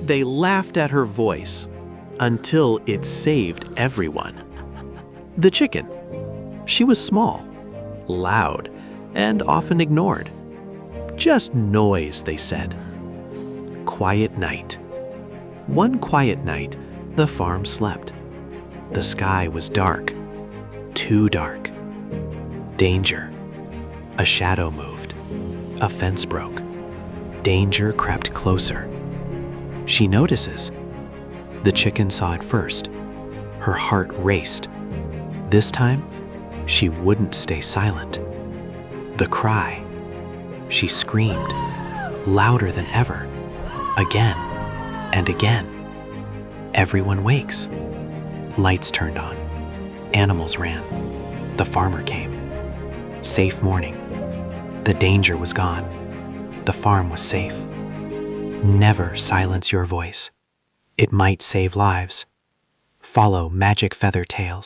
They laughed at her voice until it saved everyone. The chicken. She was small, loud, and often ignored. Just noise, they said. Quiet night. One quiet night, the farm slept. The sky was dark, too dark. Danger. A shadow moved. A fence broke. Danger crept closer. She notices. The chicken saw it first. Her heart raced. This time, she wouldn't stay silent. The cry. She screamed, louder than ever, again and again. Everyone wakes. Lights turned on. Animals ran. The farmer came. Safe morning. The danger was gone. The farm was safe. Never silence your voice. It might save lives. Follow Magic Feather Tales.